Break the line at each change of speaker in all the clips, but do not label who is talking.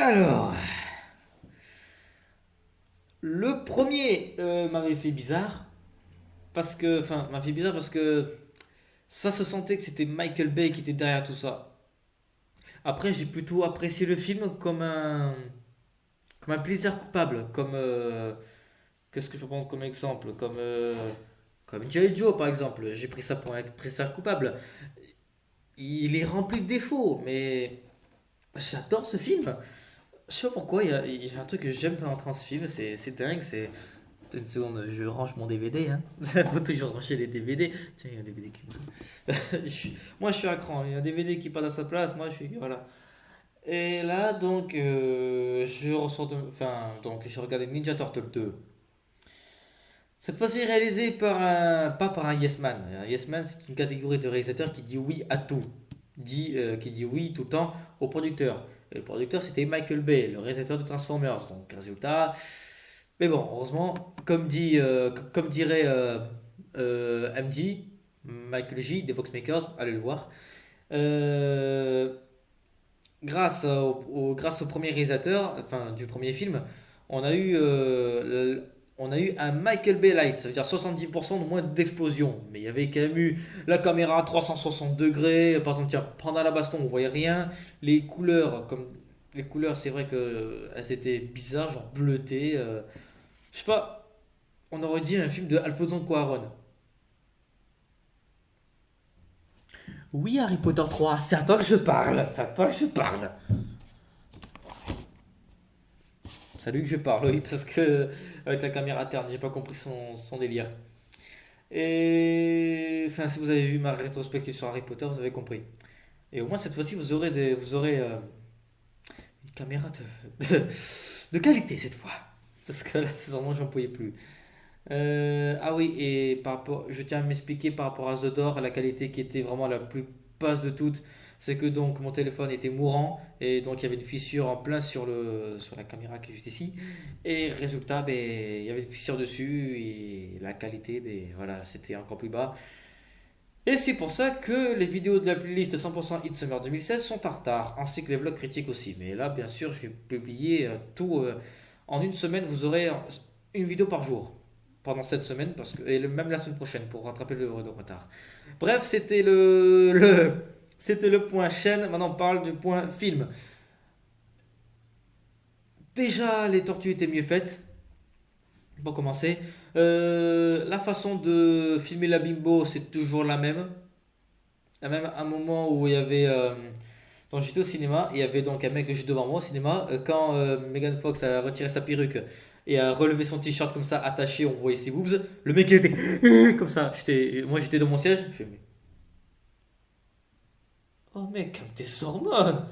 Alors, le premier m'avait fait bizarre m'a fait bizarre parce que ça se sentait que c'était Michael Bay qui était derrière tout ça. Après, j'ai plutôt apprécié le film comme un plaisir coupable, qu'est-ce que je peux prendre comme exemple, comme G.I. Joe par exemple. J'ai pris ça pour un plaisir coupable. Il est rempli de défauts, mais j'adore ce film. Je sais pas pourquoi, il y a un truc que j'aime dans ce film, c'est dingue, c'est... Attends une seconde, je range mon DVD, hein. Faut toujours ranger les DVD. Tiens, il y a un DVD qui me saoule. Moi, je suis à cran, il y a un DVD qui part à sa place, moi, je suis... Voilà. Et là, donc, je ressors donc, j'ai regardé Ninja Turtle 2. Cette fois-ci réalisé pas par un Yes Man. Un Yes Man, c'est une catégorie de réalisateurs qui dit oui à tout. Qui dit oui tout le temps au producteur. Et le producteur, c'était Michael Bay, le réalisateur de Transformers. Donc, résultat. Mais bon, heureusement, comme dirait MD, Michael J. des Voxmakers, allez le voir. Euh, grâce au premier réalisateur, enfin du premier film, on a eu, on a eu un Michael Bay Light, ça veut dire 70% de moins d'explosion. Mais il y avait quand même eu la caméra à 360 degrés, par exemple, tiens, pendant la baston on voyait rien, les couleurs, les couleurs c'est vrai que elles étaient bizarres, genre bleutées. Je sais pas, on aurait dit un film de Alfonso Cuarón. Oui, Harry Potter 3, c'est à toi que je parle, c'est à toi que je parle. C'est à lui que je parle, oui, parce que avec la caméra interne, j'ai pas compris son délire. Et enfin, si vous avez vu ma rétrospective sur Harry Potter, vous avez compris. Et au moins cette fois-ci, vous aurez une caméra de qualité cette fois. Parce que là, sincèrement, j'en pouvais plus. Ah oui, et je tiens à m'expliquer par rapport à Zodor, la qualité qui était vraiment la plus basse de toutes, c'est que donc mon téléphone était mourant et donc il y avait une fissure en plein sur la caméra qui est juste ici. Et résultat, ben, il y avait une fissure dessus et la qualité, ben, voilà, c'était encore plus bas. Et c'est pour ça que les vidéos de la playlist 100% Hit Summer 2016 sont en retard, ainsi que les vlogs critiques aussi. Mais là, bien sûr, je vais publier tout en une semaine. Vous aurez une vidéo par jour pendant cette semaine, même la semaine prochaine pour rattraper le retard. Bref, c'était le point chaîne. Maintenant, on parle du point film. Déjà, les tortues étaient mieux faites. Pour commencer, la façon de filmer la bimbo, c'est toujours la même. Il y a même un moment où il y avait. Quand j'étais au cinéma, il y avait donc un mec juste devant moi au cinéma. Quand Megan Fox a retiré sa perruque et a relevé son t-shirt comme ça, attaché, on voyait ses boobs. Le mec il était comme ça. Moi j'étais dans mon siège. Je fais, mais. Oh mec, calme tes hormones.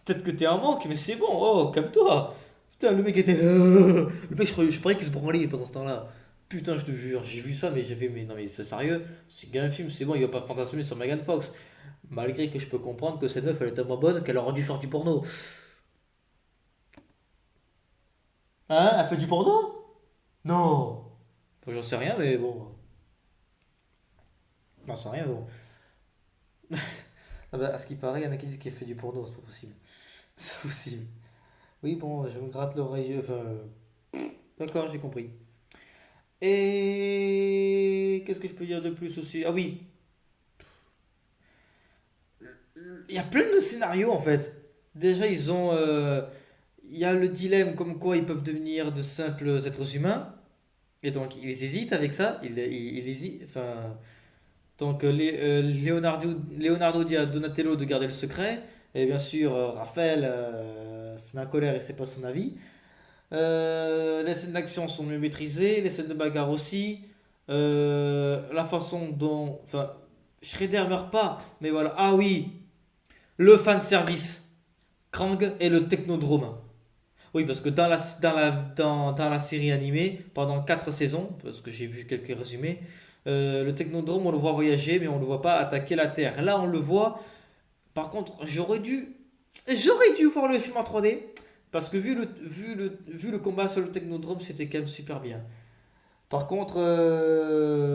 Peut-être que t'es un manque, mais c'est bon. Oh, calme-toi. Putain, le mec était. Le mec, je croyais qu'il se branlait pendant ce temps-là. Putain, je te jure, j'ai vu ça, mais j'ai fait, mais non, mais c'est sérieux. C'est qu'un film, c'est bon, il va pas fantasmer sur Megan Fox. Malgré que je peux comprendre que cette meuf, elle est tellement bonne qu'elle aurait dû faire du porno. Hein? Elle fait du porno? Non. Enfin, j'en sais rien, mais bon. J'en sais rien, mais bon. Ah bah, à ce qui paraît, il y en a qui disent qu'elle fait du porno, c'est pas possible. C'est possible. Oui, bon, je me gratte l'oreille. Enfin, d'accord, j'ai compris. Et qu'est-ce que je peux dire de plus aussi? Ah oui, il y a plein de scénarios en fait. Déjà, il y a le dilemme comme quoi ils peuvent devenir de simples êtres humains. Et donc, ils hésitent avec ça. Ils hésitent. Enfin, donc, Leonardo dit à Donatello de garder le secret. Et bien sûr, Raphaël se met en colère et c'est pas son avis. Les scènes d'action sont mieux maîtrisées, les scènes de bagarre aussi. La façon dont. Enfin, Shredder meurt pas, mais voilà. Ah oui, le fan service. Krang et le Technodrome. Oui, parce que dans la série animée, pendant 4 saisons, parce que j'ai vu quelques résumés, le Technodrome, on le voit voyager, mais on ne le voit pas attaquer la Terre. Là, on le voit. Par contre, j'aurais dû voir le film en 3D, parce que vu le combat sur le Technodrome, c'était quand même super bien. Par contre,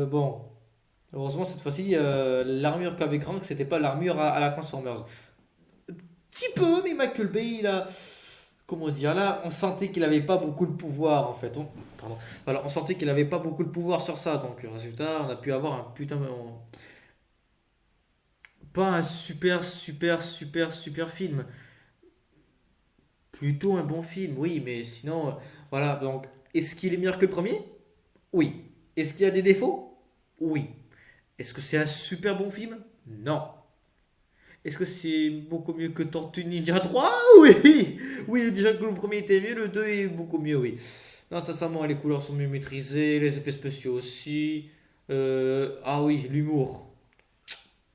bon, heureusement cette fois-ci, l'armure qu'avait Krang, c'était pas l'armure à la Transformers. Petit peu, mais Michael Bay, comment dire, là, on sentait qu'il avait pas beaucoup de pouvoir en fait. Pardon. Voilà, on sentait qu'il avait pas beaucoup de pouvoir sur ça. Donc, résultat, on a pu avoir un putain. Pas un super film. Plutôt un bon film, oui, mais sinon, voilà. Donc, est-ce qu'il est meilleur que le premier? Oui. Est-ce qu'il y a des défauts? Oui. Est-ce que c'est un super bon film? Non. Est-ce que c'est beaucoup mieux que Tortue Ninja 3? Oui! Oui, déjà que le premier était mieux, le 2 est beaucoup mieux, oui. Non, sincèrement, les couleurs sont mieux maîtrisées, les effets spéciaux aussi. Ah oui, l'humour.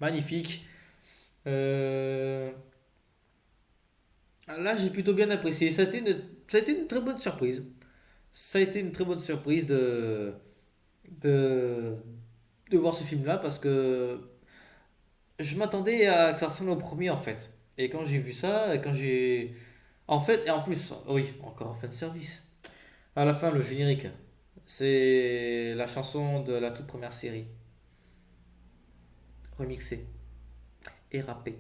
Magnifique. Euh, Là, j'ai plutôt bien apprécié. Ça a été une très bonne surprise. Ça a été une très bonne surprise de, de voir ce film-là parce que je m'attendais à que ça ressemble au premier en fait. Et quand j'ai vu ça, quand j'ai. En fait, et en plus, oui, encore un fan service. À la fin, le générique, c'est la chanson de la toute première série, remixée et rappée.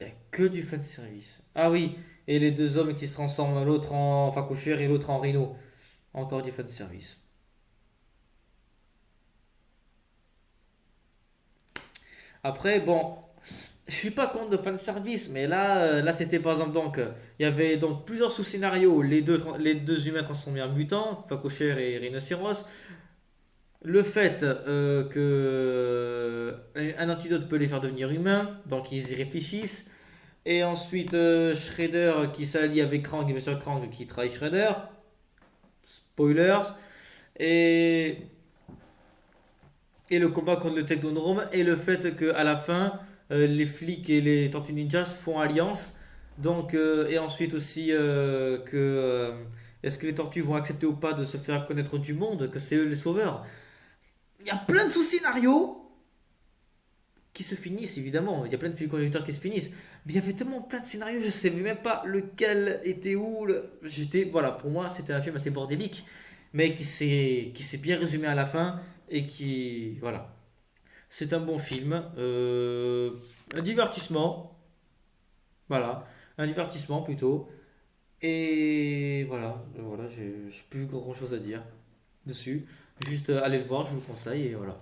Il n'y a que du fan service. Ah oui, et les deux hommes qui se transforment, l'autre en phacochère et l'autre en rhino. Encore du fan service. Après, bon, je suis pas contre le fan service, mais là, là c'était par exemple donc, il y avait donc plusieurs sous-scénarios, les deux humains transformés en mutants, phacochère et rhinocéros. Le fait que un antidote peut les faire devenir humains, donc ils y réfléchissent. Et ensuite, Shredder qui s'allie avec Krang, et bien sûr Krang qui trahit Shredder. Spoilers. Et, et le combat contre le Technodrome. Et le fait qu'à la fin, les flics et les Tortues Ninjas font alliance. Donc, et ensuite aussi est-ce que les tortues vont accepter ou pas de se faire connaître du monde, que c'est eux les sauveurs? Il y a plein de sous-scénarios qui se finissent, évidemment. Il y a plein de fils conducteurs qui se finissent. Mais il y avait tellement plein de scénarios, je ne savais même pas lequel était où. J'étais, voilà, pour moi, c'était un film assez bordélique, mais qui s'est bien résumé à la fin et qui, voilà. C'est un bon film. Un divertissement. Voilà. Un divertissement plutôt. Et voilà, voilà, j'ai plus grand chose à dire dessus. Juste allez le voir, je vous le conseille et voilà.